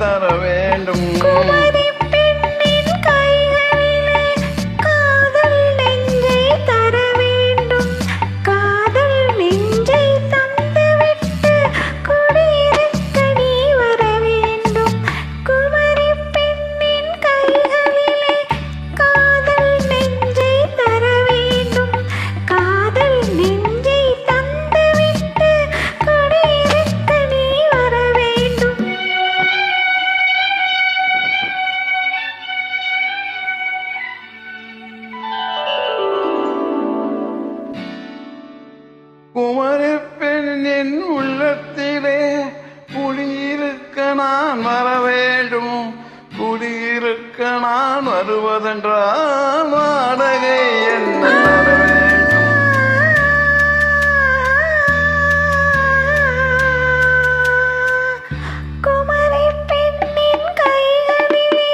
தர வேண்டும். குமரி பெண்ணின் உள்ளத்திலே குடியிருக்க நான் வர வேண்டும். குடியிருக்க நான் வருவதென்றால் வாடகை என்ன தர வேண்டும். குமரி பெண்ணின் கைகளிலே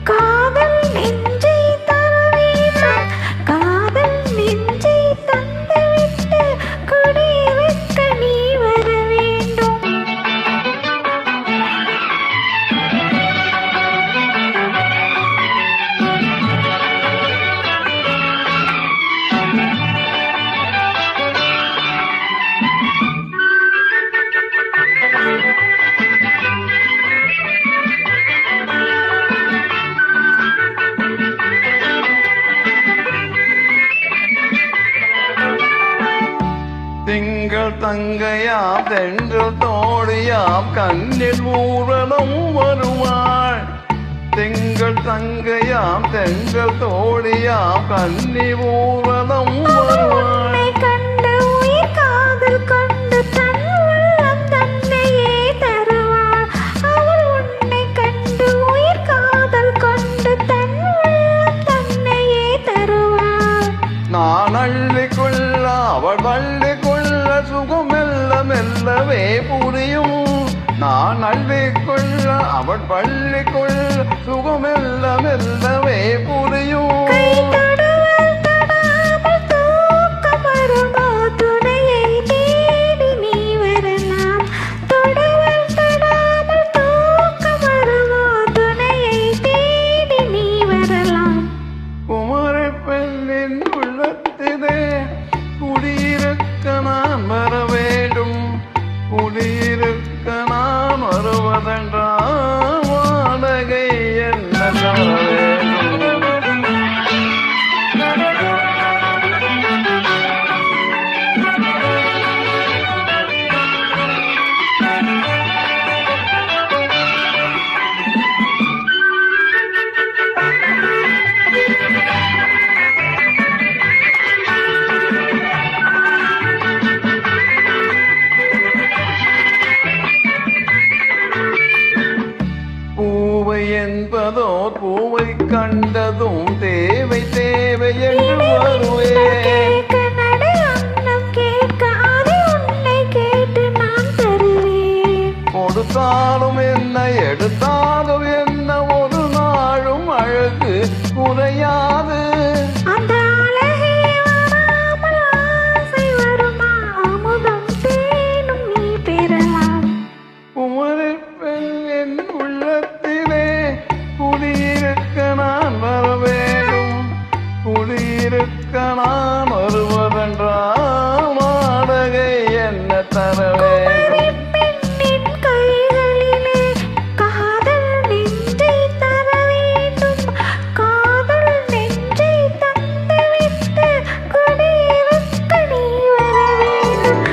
காதல் நெஞ்சை தர வேண்டும். காதல் நெஞ்சை தந்துவிட்டு குடியிருக்க நீ வர வேண்டும். திங்கள் தங்கையாம் தென்றல் தோழியாம் கண்ணில் ஊரலும் வருவாள். திங்கள் தங்கையாம் தென்றல் தோழியாம் கண்ணில் ஊரலும் வருவாள். உன்னை கண்டு உயிர் காதல் கொண்டு தன் உள்ளம் தன்னையே தருவாள். அவள் உன்னை கண்டு உயிர் காதல் கொண்டு தன் உள்ளம் தன்னையே தருவாள். நான் அள்ளிக்கொள்ள அவள் பள்ளிக்கொள்ள சுகம் மெல்ல மெல்லவே புரியும். நான் அள்ளிக்கொள்ள அவள் பள்ளிக்கொள்ள சுகம் மெல்ல மெல்லவே புரியும். கை தொடுவல் தொடாமல் தூக்கம் வருமோ துணையை தேடி நீ வரலாம். தொடுவல் தொடாமல் தூக்கம் வருமோ துணையை தேடி நீ வரலாம். குமரி பெண்ணின் உள்ளத்திலே குடியிருக்க நான் வர வேண்டும். குடியிருக்க நான் வருவதென்றால் வாடகை என்ன தர வேண்டும். பூவை என்பதோ பூவை கண்டதும் தேவை தேவை என்று வருவேன். கேட்க நடு அன்னம் கேட்க அதை உன்னை கேட்டு நான் தருவேன். கொடுத்தாலும் என்ன எடுத்தாலும் என்ன ஒரு நாளும் அழகு குறையாது. அந்த அழகே வராமல் ஆசை வருமா? அமுதம் தேனும் நீ பெறலாம். குமரி பெண்ணின் உள்ளத்திலே குடியிருக்க நான் வர வேண்டும். குடியிருக்க நான் வருவதென்றால் வாடகை என்ன தர வேண்டும். பெண்ணின் கைகளிலே காதல் நெஞ்சை தர வேண்டும். காதல் நெஞ்சை தந்துவிட்டு குடியிருக்க நீ வர வேண்டும்.